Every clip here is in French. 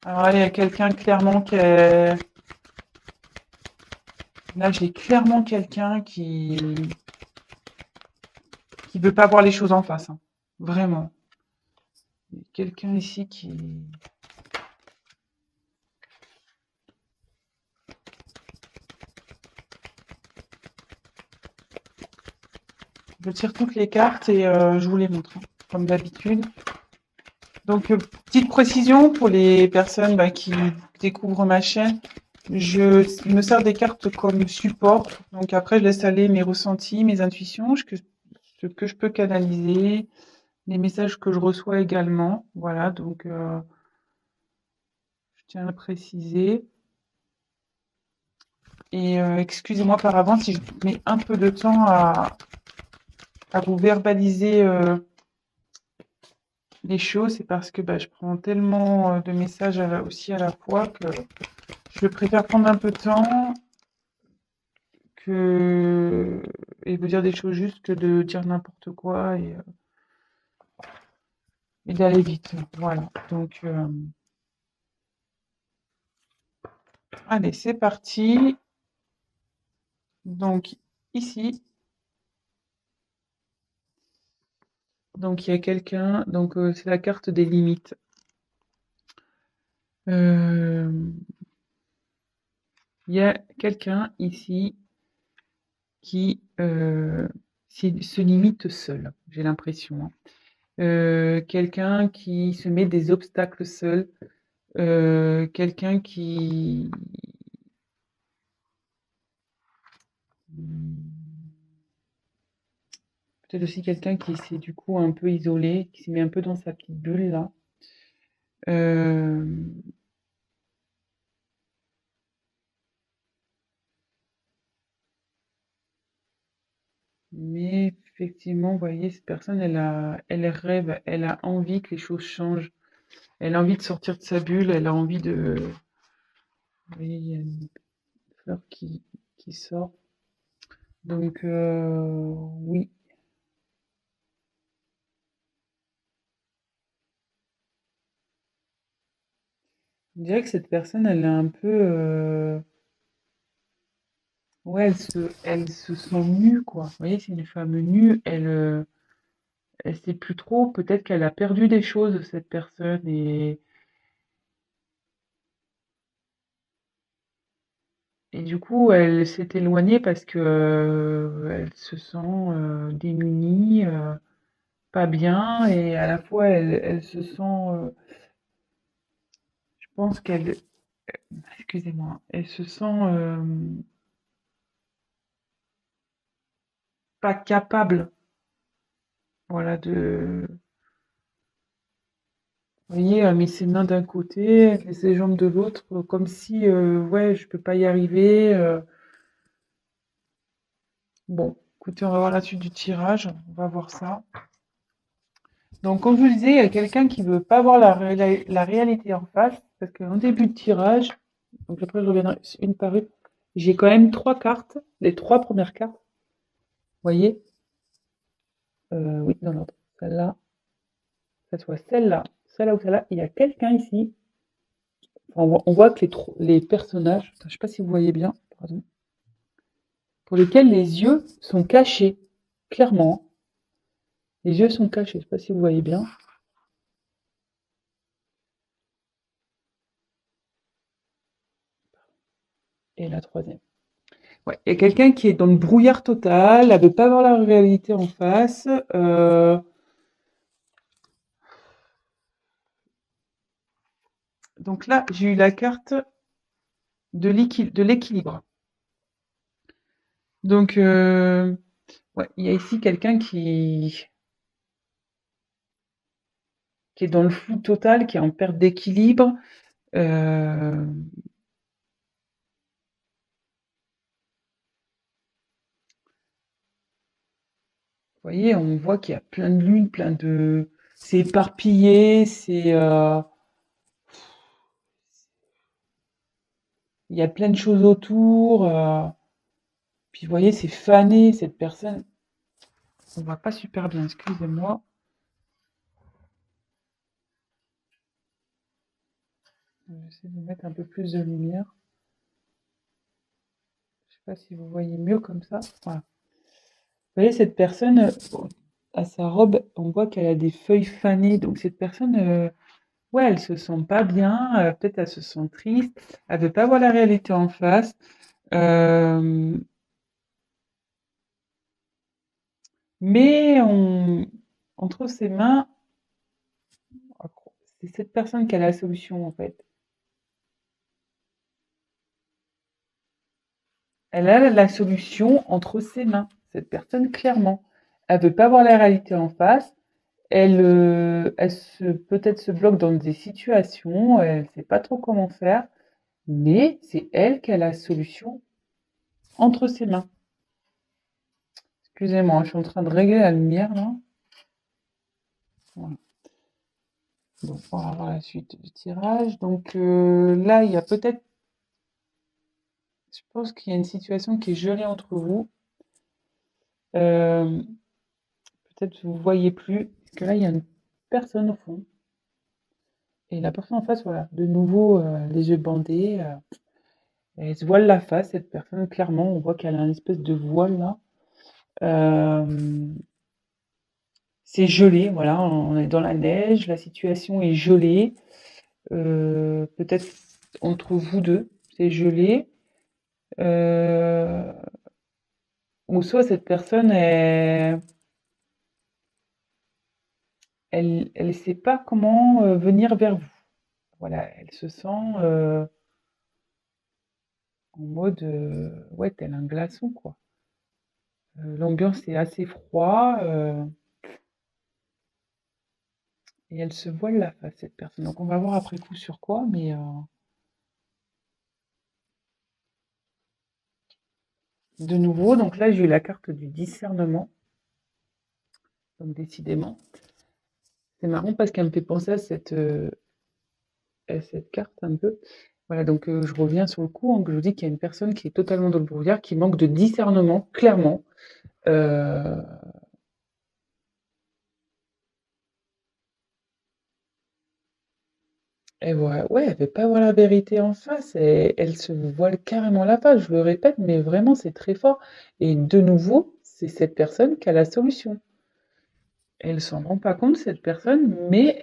Alors là, il y a quelqu'un clairement qui est... Là, j'ai clairement quelqu'un qui veut pas voir les choses en face, hein. Vraiment. Il y a quelqu'un ici qui... Je tire toutes les cartes et je vous les montre, hein, comme d'habitude. Donc, petite précision pour les personnes qui découvrent ma chaîne. Je me sers des cartes comme support. Donc après, je laisse aller mes ressentis, mes intuitions, ce que je peux canaliser, les messages que je reçois également. Voilà, donc je tiens à le préciser. Et excusez-moi par avance si je mets un peu de temps à vous verbaliser les choses. C'est parce que je prends tellement de messages aussi à la fois que je préfère prendre un peu de temps que et vous dire des choses justes que de dire n'importe quoi et d'aller vite. Voilà. Donc, allez, c'est parti. Donc, ici, donc il y a quelqu'un. Donc, c'est la carte des limites. Euh, Il y a quelqu'un ici qui se limite seul, j'ai l'impression, hein. Quelqu'un qui se met des obstacles seul. Quelqu'un qui... Peut-être aussi quelqu'un qui s'est du coup un peu isolé, qui s'est mis un peu dans sa petite bulle là. Euh, mais effectivement, vous voyez, cette personne, elle rêve, elle a envie que les choses changent. Elle a envie de sortir de sa bulle, elle a envie de... Vous voyez, il y a une fleur qui sort. Donc, oui. Je dirais que cette personne, elle est un peu... ouais, elle se sent nue, quoi. Vous voyez, c'est une femme nue, elle sait plus trop, peut-être qu'elle a perdu des choses, cette personne, et du coup, elle s'est éloignée parce que elle se sent démunie, pas bien, et à la fois, elle se sent, je pense qu'elle, excusez-moi, elle se sent pas capable, voilà, de, vous voyez, elle met ses mains d'un côté, elle met ses jambes de l'autre, comme si, ouais, je peux pas y arriver. Bon, écoutez, on va voir la suite du tirage, on va voir ça. Donc, comme je vous disais, il y a quelqu'un qui veut pas voir la réalité en face, parce qu'en début de tirage, donc après je reviendrai une par une, j'ai quand même trois cartes, les trois premières cartes, vous voyez, oui, dans l'ordre, celle-là, cette fois celle-là ou celle-là, il y a quelqu'un ici, enfin, on voit que les personnages, je ne sais pas si vous voyez bien, pardon, pour lesquels les yeux sont cachés, clairement, les yeux sont cachés, je ne sais pas si vous voyez bien, et la troisième. Ouais, il y a quelqu'un qui est dans le brouillard total, elle veut pas voir la réalité en face. Donc là, j'ai eu la carte de l'équilibre. Donc, ouais, il y a ici quelqu'un qui est dans le flou total, qui est en perte d'équilibre. Vous voyez, on voit qu'il y a plein de lunes, plein de... C'est éparpillé, il y a plein de choses autour. Puis vous voyez, c'est fané, cette personne. On voit pas super bien, excusez-moi. J'essaie de mettre un peu plus de lumière. Je sais pas si vous voyez mieux comme ça. Voilà. Vous voyez, cette personne, à sa robe, on voit qu'elle a des feuilles fanées. Donc cette personne, ouais, elle se sent pas bien, peut-être elle se sent triste, elle veut pas voir la réalité en face. Euh, mais entre ses mains, c'est cette personne qui a la solution en fait. Elle a la solution entre ses mains, cette personne clairement. Elle veut pas voir la réalité en face. Peut-être se bloque dans des situations, elle sait pas trop comment faire, mais c'est elle qui a la solution entre ses mains. Excusez-moi, je suis en train de régler la lumière là. Voilà. Bon, on va voir la suite du tirage. Donc là, il y a peut-être, je pense qu'il y a une situation qui est gelée entre vous. Euh, Peut-être vous voyez plus, parce que là, il y a une personne au fond. Et la personne en face, voilà, de nouveau, les yeux bandés. Elle se voile la face, cette personne, clairement, on voit qu'elle a une espèce de voile là. Euh, c'est gelé, voilà, on est dans la neige, la situation est gelée. Peut-être entre vous deux, c'est gelé. Euh, ou soit cette personne, elle sait pas comment venir vers vous. Voilà, elle se sent en mode, ouais, tel un glaçon, quoi. L'ambiance est assez froide et elle se voile la face, cette personne. Donc on va voir après coup sur quoi, mais de nouveau, donc là j'ai eu la carte du discernement. Donc décidément, c'est marrant parce qu'elle me fait penser à cette carte un peu. Voilà, donc je reviens sur le coup, hein, que je vous dis qu'il y a une personne qui est totalement dans le brouillard, qui manque de discernement, clairement. Euh, et voilà, ouais, elle veut pas voir la vérité en face, et elle se voile carrément la face, je le répète, mais vraiment c'est très fort. Et de nouveau, c'est cette personne qui a la solution. Elle s'en rend pas compte, cette personne, mais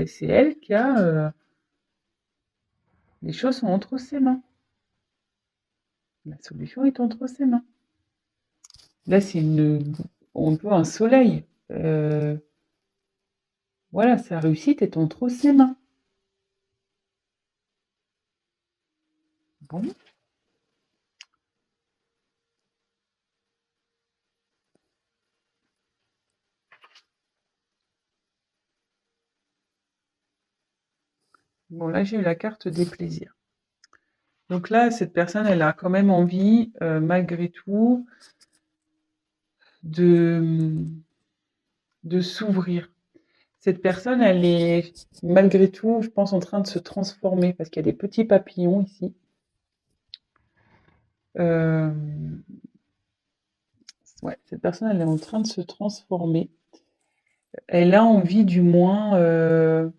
c'est elle qui a les choses sont entre ses mains. La solution est entre ses mains. Là, on peut un soleil. Voilà, sa réussite est entre ses mains. Bon, bon là, j'ai eu la carte des plaisirs. Donc là, cette personne, elle a quand même envie, malgré tout, de, de s'ouvrir. Cette personne, elle est malgré tout, je pense, en train de se transformer parce qu'il y a des petits papillons ici. Euh, ouais, cette personne, elle est en train de se transformer. Elle a envie, du moins,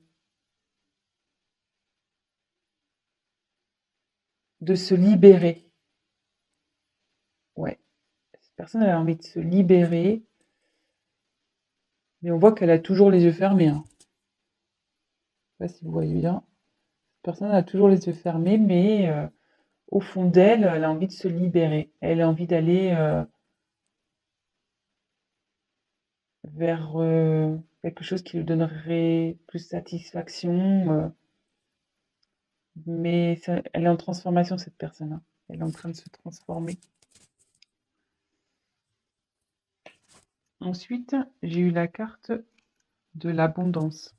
de se libérer. Ouais, cette personne, elle a envie de se libérer, mais on voit qu'elle a toujours les yeux fermés, hein. Je sais pas si vous voyez bien. Cette personne a toujours les yeux fermés, mais au fond d'elle, elle a envie de se libérer. Elle a envie d'aller vers quelque chose qui lui donnerait plus satisfaction. Mais elle est en transformation, cette personne, hein. Elle est en train de se transformer. Ensuite, j'ai eu la carte de l'abondance.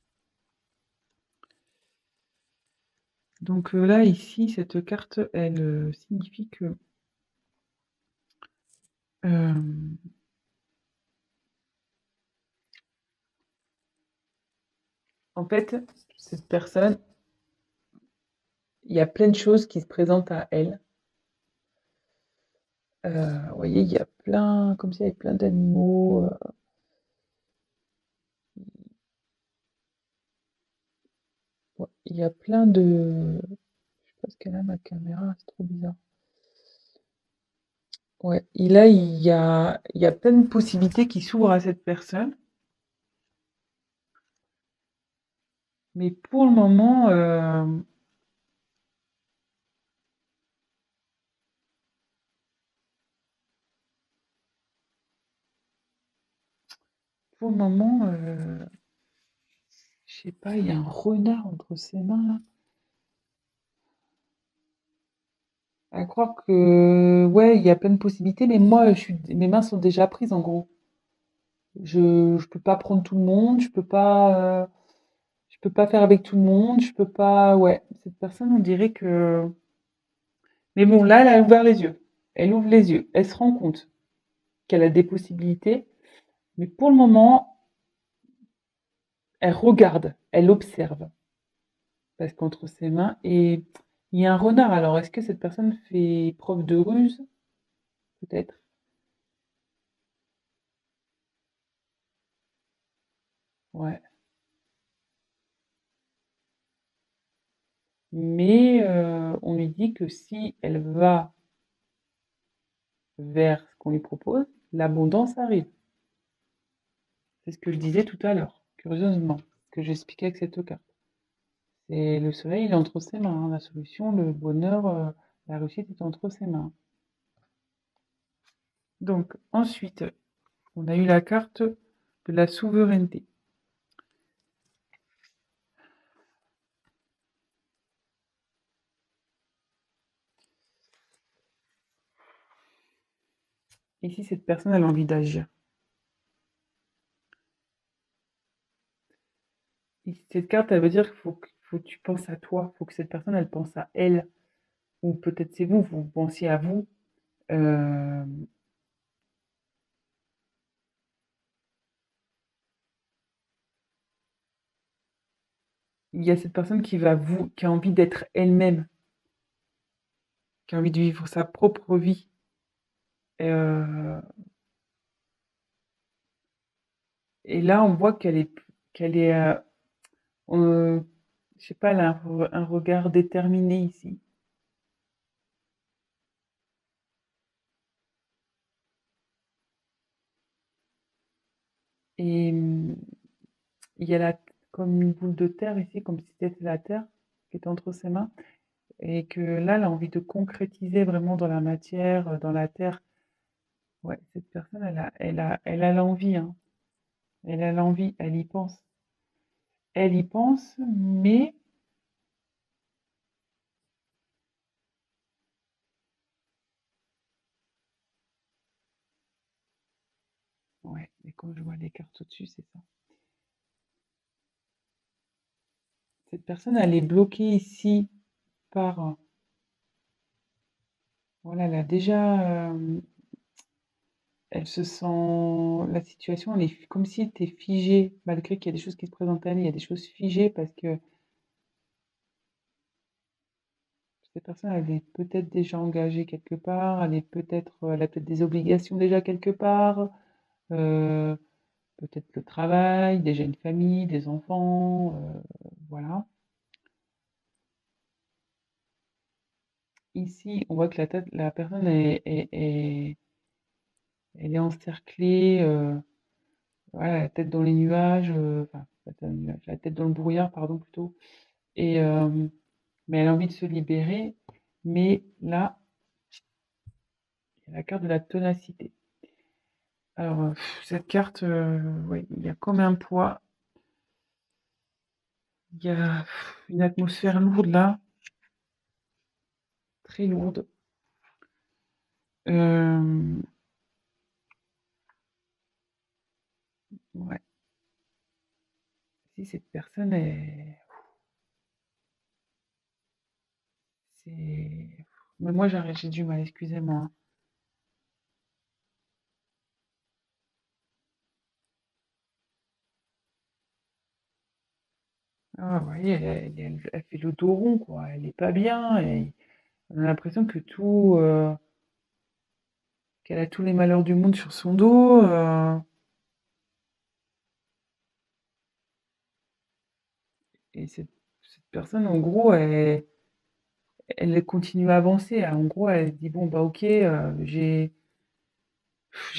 Donc là, ici, cette carte, elle signifie que euh, en fait, cette personne, il y a plein de choses qui se présentent à elle. Vous voyez, il y a plein, comme s'il y avait plein d'animaux. Ouais, il y a plein de... Je sais pas ce qu'elle a, ma caméra, c'est trop bizarre. Ouais, et là, il y a plein de possibilités qui s'ouvrent à cette personne. Mais pour le moment, je sais pas, il y a un renard entre ses mains là. À croire que, ouais, il y a plein de possibilités, mais moi, mes mains sont déjà prises en gros. Je peux pas prendre tout le monde, je peux pas faire avec tout le monde, je peux pas, ouais. Cette personne, on dirait que, mais bon, là, elle a ouvert les yeux. Elle ouvre les yeux. Elle se rend compte qu'elle a des possibilités, mais pour le moment, elle regarde, elle observe, parce qu'entre ses mains, et il y a un renard. Alors, est-ce que cette personne fait preuve de ruse? Peut-être. Ouais. Mais on lui dit que si elle va vers ce qu'on lui propose, l'abondance arrive. C'est ce que je disais tout à l'heure, curieusement, ce que j'expliquais avec cette carte. C'est le soleil, il est entre ses mains, hein. La solution, le bonheur, la réussite est entre ses mains. Donc, ensuite, on a eu la carte de la souveraineté. Ici, cette personne, elle a envie d'agir. Ici, cette carte, elle veut dire faut que tu penses à toi, il faut que cette personne, elle pense à elle. Ou peut-être c'est vous, vous pensiez à vous. Euh, il y a cette personne qui a envie d'être elle-même, qui a envie de vivre sa propre vie. Euh, et là, on voit qu'elle est, je sais pas, elle a un regard déterminé ici. Et il y a comme une boule de terre ici, comme si c'était la terre qui était entre ses mains. Et que là, elle a envie de concrétiser vraiment dans la matière, dans la terre. Ouais, cette personne, elle a l'envie, hein. Elle a l'envie, elle y pense. Elle y pense, mais ouais, mais quand je vois les cartes au-dessus, c'est ça. Cette personne, elle est bloquée ici par, voilà, elle a déjà, elle se sent, la situation, elle est comme si elle était figée, malgré qu'il y a des choses qui se présentent à elle, il y a des choses figées parce que cette personne, elle est peut-être déjà engagée quelque part, elle a peut-être des obligations déjà quelque part, euh, peut-être le travail, déjà une famille, des enfants, voilà. Ici, on voit que la personne elle est encerclée, voilà, la tête dans les nuages, enfin, la tête dans les nuages, la tête dans le brouillard, pardon, plutôt. Et, mais elle a envie de se libérer. Mais là, il y a la carte de la ténacité. Alors, cette carte, ouais, il y a comme un poids. Il y a une atmosphère lourde là, très lourde. Euh, ouais, si cette personne est, c'est, mais moi j'ai du mal, excusez-moi, hein. Ah, vous voyez, elle fait le dos rond, quoi. Elle est pas bien. Et on a l'impression qu'elle a tous les malheurs du monde sur son dos. Et cette personne, en gros, elle continue à avancer. En gros, elle se dit: «Bon, bah, OK, j'ai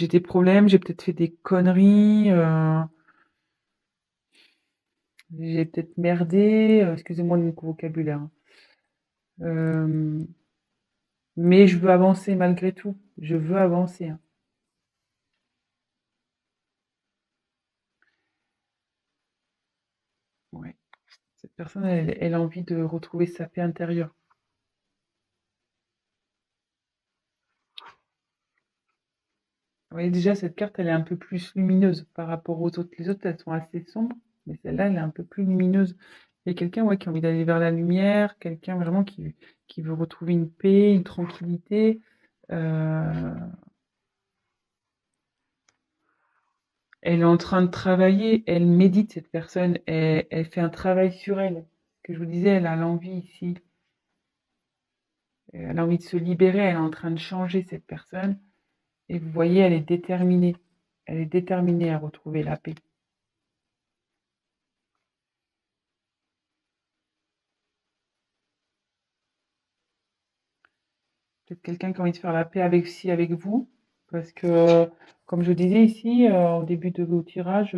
des problèmes, j'ai peut-être fait des conneries, j'ai peut-être merdé», excusez-moi de mon vocabulaire, hein. Hem, mais je veux avancer malgré tout. Je veux avancer, hein. Ouais. Cette personne, elle a envie de retrouver sa paix intérieure. Vous voyez, déjà, cette carte, elle est un peu plus lumineuse par rapport aux autres. Les autres, elles sont assez sombres, mais celle-là, elle est un peu plus lumineuse. Il y a quelqu'un, ouais, qui a envie d'aller vers la lumière, quelqu'un vraiment qui veut retrouver une paix, une tranquillité. Euh, Elle est en train de travailler, elle médite, cette personne, elle fait un travail sur elle. Ce que je vous disais, elle a l'envie ici, elle a envie de se libérer, elle est en train de changer, cette personne. Et vous voyez, elle est déterminée. Elle est déterminée à retrouver la paix. Peut-être quelqu'un qui a envie de faire la paix avec vous. Parce que, comme je disais ici, au début de vos tirages,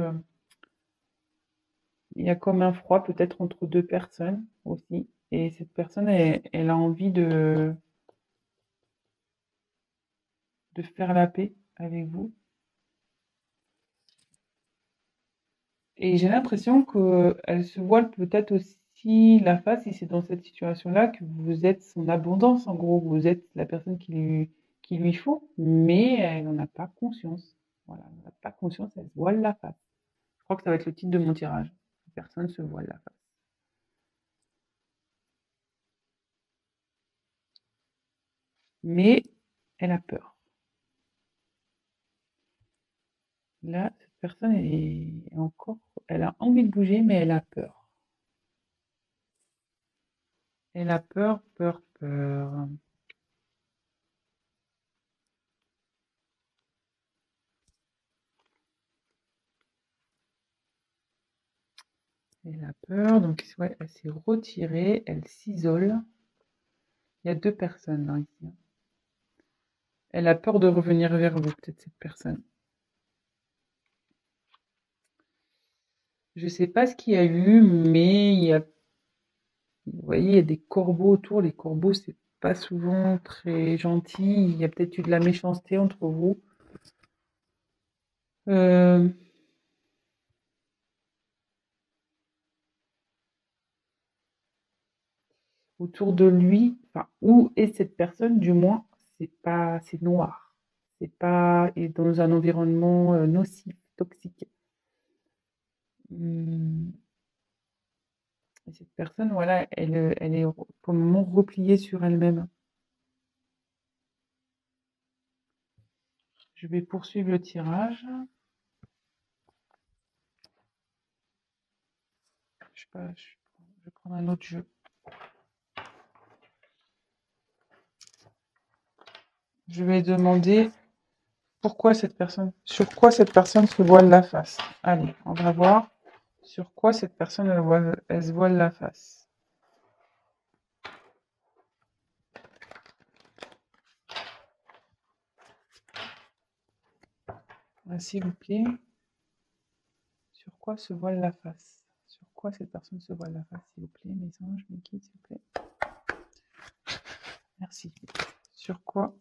il y a comme un froid peut-être entre deux personnes aussi. Et cette personne, elle a envie de faire la paix avec vous. Et j'ai l'impression qu'elle se voile peut-être aussi la face, si c'est dans cette situation-là, que vous êtes son abondance, en gros. Vous êtes la personne qui lui faut, mais elle n'en a pas conscience. Voilà, elle n'en a pas conscience, elle se voile la face. Je crois que ça va être le titre de mon tirage. Personne se voile la face. Mais elle a peur. Là, cette personne est encore, elle a envie de bouger, mais elle a peur. Elle a peur, peur, peur. Elle a peur, donc ouais, elle s'est retirée, elle s'isole. Il y a deux personnes là, ici. Elle a peur de revenir vers vous, peut-être cette personne. Je sais pas ce qu'il y a eu, mais vous voyez, il y a des corbeaux autour. Les corbeaux, c'est pas souvent très gentil. Il y a peut-être eu de la méchanceté entre vous. Euh, Autour de lui, enfin, où est cette personne, du moins, c'est noir. C'est pas, et dans un environnement nocif, toxique. Hum, et cette personne, voilà, elle est pour le moment repliée sur elle-même. Je vais poursuivre le tirage. Je sais pas, je vais prendre un autre jeu. Je vais demander sur quoi cette personne se voile la face. Allez, on va voir sur quoi cette personne elle se voile la face. S'il vous plaît, sur quoi se voile la face? Sur quoi cette personne se voile la face, s'il vous plaît, mes anges, mes guides, s'il vous plaît. Merci. Sur quoi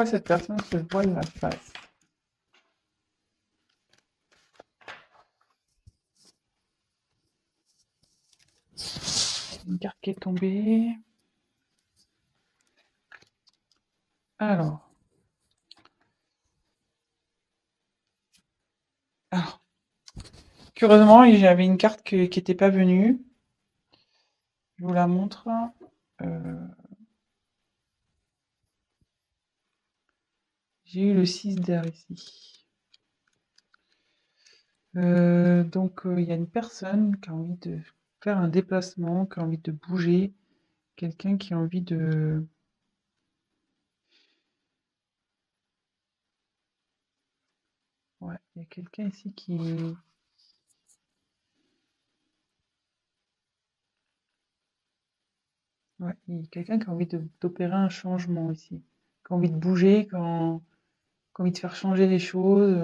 cette personne se voile la face? Une carte qui est tombée. Alors. Alors. Curieusement, j'avais une carte qui n'était pas venue. Je vous la montre. Euh, J'ai eu le 6 d'air ici. Donc, il y a une personne qui a envie de faire un déplacement, qui a envie de bouger, quelqu'un qui a envie Ouais, il y a quelqu'un ici qui... Ouais, il y a quelqu'un qui a envie d'opérer un changement ici. Qui a envie de bouger, qui a envie de faire changer les choses.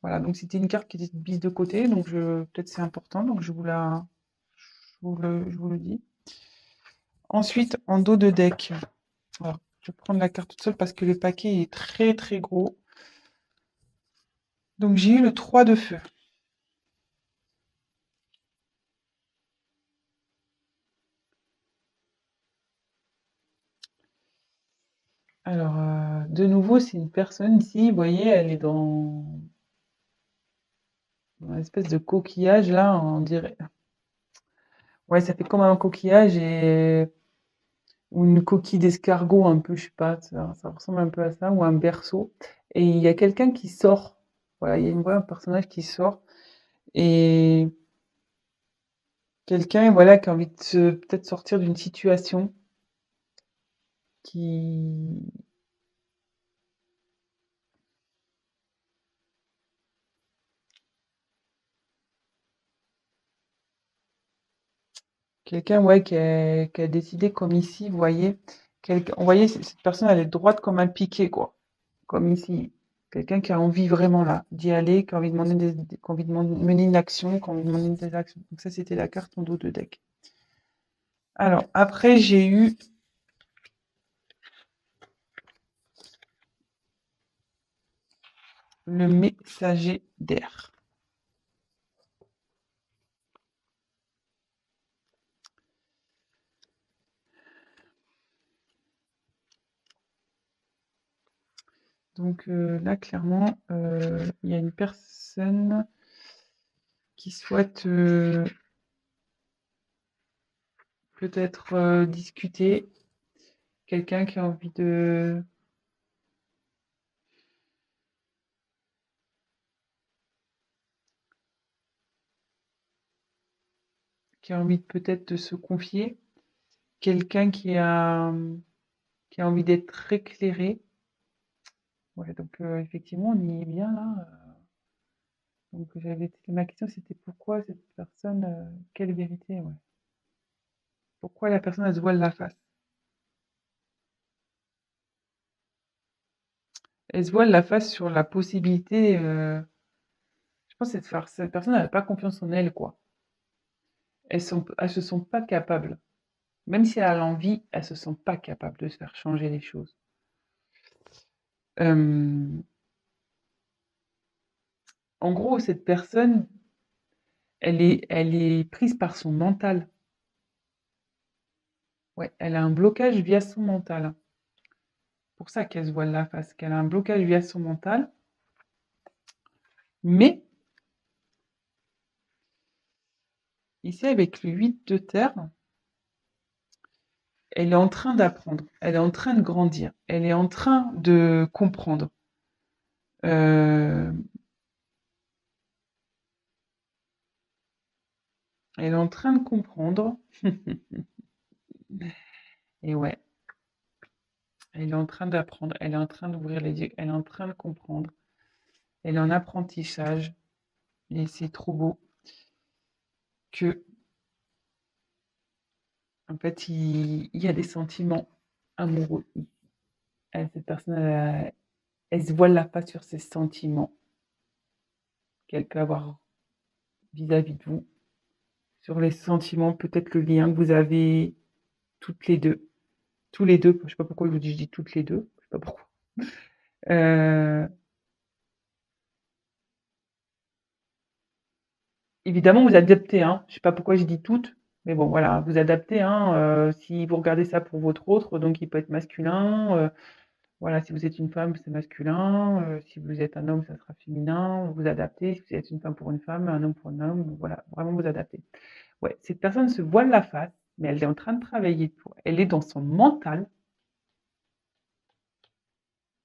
Voilà, donc c'était une carte qui était mise de côté, donc peut-être c'est important, donc je vous le dis. Ensuite, en dos de deck, alors, je vais prendre la carte toute seule parce que le paquet est très très gros. Donc j'ai eu le 3 de feu. Alors, de nouveau, c'est une personne ici, vous voyez, elle est dans une espèce de coquillage là, on dirait. Ouais, ça fait comme un coquillage ou une coquille d'escargot un peu, je sais pas, ça ressemble un peu à ça, ou un berceau. Et il y a quelqu'un qui sort. Voilà, il y a un personnage qui sort. Et quelqu'un, voilà, qui a envie de peut-être sortir d'une situation qui... Quelqu'un, ouais, qui a décidé comme ici, vous voyez, on voyait cette personne, elle est droite comme un piquet, quoi. Comme ici. Quelqu'un qui a envie vraiment là, d'y aller, qui a envie de qui a envie de mener une action, qui a envie de mener des actions. Donc ça, c'était la carte en dos de deck. Alors, après, j'ai eu le messager d'air. Donc là, clairement, il y a une personne qui souhaite peut-être discuter, quelqu'un qui a envie peut-être de se confier, quelqu'un qui a envie d'être éclairé. Ouais, donc effectivement, on y est bien là. Donc ma question, c'était pourquoi cette personne, quelle vérité, ouais. Pourquoi la personne, elle se voile la face? Elle se voile la face sur la possibilité, je pense que cette personne, elle n'a pas confiance en elle, quoi. Elles se sont pas capables. Même si elle a l'envie, elles se sentent pas capables de se faire changer les choses. Euh, En gros, cette personne, elle est prise par son mental. Ouais, elle a un blocage via son mental. Pour ça qu'elle se voile la face, qu'elle a un blocage via son mental. Mais, ici, avec le 8 de terre, elle est en train d'apprendre, elle est en train de grandir, elle est en train de comprendre. Euh, Elle est en train de comprendre. Et ouais, elle est en train d'apprendre, elle est en train d'ouvrir les yeux, elle est en train de comprendre. Elle est en apprentissage. Et c'est trop beau que, en fait, il y a des sentiments amoureux. Cette personne, elle se voile la face sur ses sentiments qu'elle peut avoir vis-à-vis de vous, sur les sentiments, peut-être le lien que vous avez toutes les deux. Tous les deux, je sais pas pourquoi je dis toutes les deux, je sais pas pourquoi. Euh, Évidemment, vous adaptez, hein. Je sais pas pourquoi j'ai dit toutes, mais bon, voilà, vous adaptez, hein. Si vous regardez ça pour votre autre, donc il peut être masculin. Voilà, si vous êtes une femme, c'est masculin. Si vous êtes un homme, ça sera féminin. Vous adaptez. Si vous êtes une femme pour une femme, un homme pour un homme, voilà, vraiment vous adaptez. Ouais, cette personne se voile la face, mais elle est en train de travailler pour. Elle est dans son mental,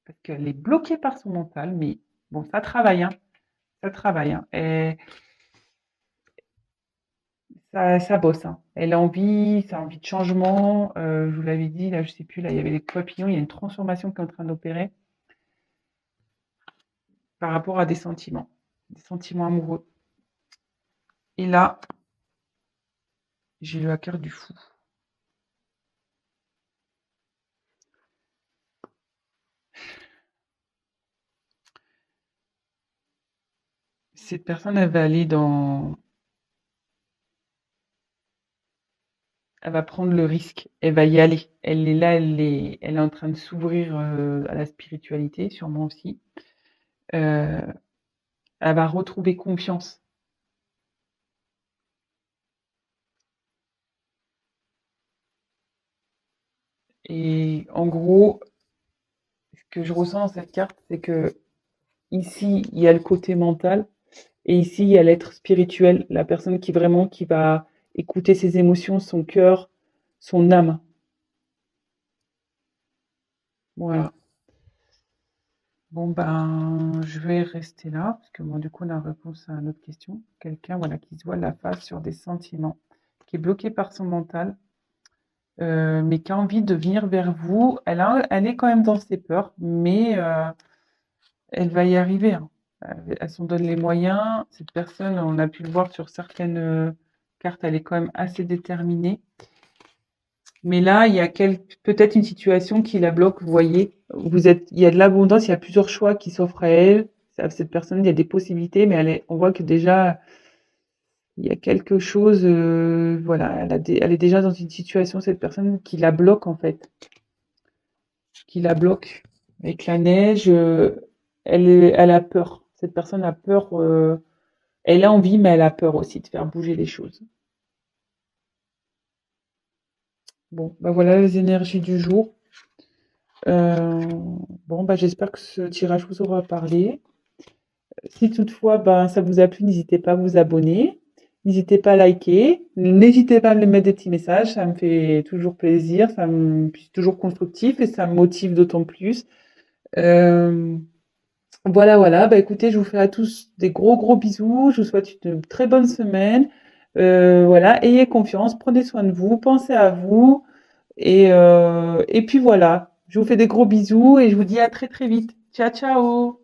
parce qu'elle est bloquée par son mental, mais bon, ça travaille, hein. Ça travaille, hein. Et ça bosse, hein. Elle a envie, ça a envie de changement. Je vous l'avais dit, là, je sais plus, là, il y avait les papillons, il y a une transformation qui est en train d'opérer. par rapport à des sentiments amoureux. Et là, j'ai eu la carte du fou. Cette personne, elle va prendre le risque, elle va y aller. Elle est là, elle est en train de s'ouvrir à la spiritualité, sûrement aussi. Euh, Elle va retrouver confiance. Et en gros, ce que je ressens dans cette carte, c'est que ici, il y a le côté mental et ici, il y a l'être spirituel, la personne qui va écouter ses émotions, son cœur, son âme. Voilà. Bon, ben, je vais rester là, parce que moi, du coup, on a réponse à notre question. Quelqu'un, voilà, qui se voit la face sur des sentiments, qui est bloqué par son mental, mais qui a envie de venir vers vous. Elle est quand même dans ses peurs, mais elle va y arriver, hein. Elle s'en donne les moyens. Cette personne, on a pu le voir sur certaines cartes, elle est quand même assez déterminée. Mais là, il y a peut-être une situation qui la bloque. Vous voyez, il y a de l'abondance, il y a plusieurs choix qui s'offrent à elle. Cette personne, il y a des possibilités, mais on voit que déjà, il y a quelque chose, voilà, elle est déjà dans une situation, cette personne, qui la bloque, en fait, qui la bloque. Avec la neige, elle a peur. Cette personne a peur, elle a envie, mais elle a peur aussi de faire bouger les choses. Bon, bah voilà les énergies du jour. Euh, bon, bah j'espère que ce tirage vous aura parlé. Si toutefois, ben, ça vous a plu, n'hésitez pas à vous abonner. N'hésitez pas à liker. N'hésitez pas à me mettre des petits messages. Ça me fait toujours plaisir. Puis c'est toujours constructif et ça me motive d'autant plus. Euh, voilà, voilà. Bah, écoutez, je vous fais à tous des gros, gros bisous. Je vous souhaite une très bonne semaine. Voilà. Ayez confiance. Prenez soin de vous. Pensez à vous. Et puis voilà. Je vous fais des gros bisous et je vous dis à très, très vite. Ciao, ciao!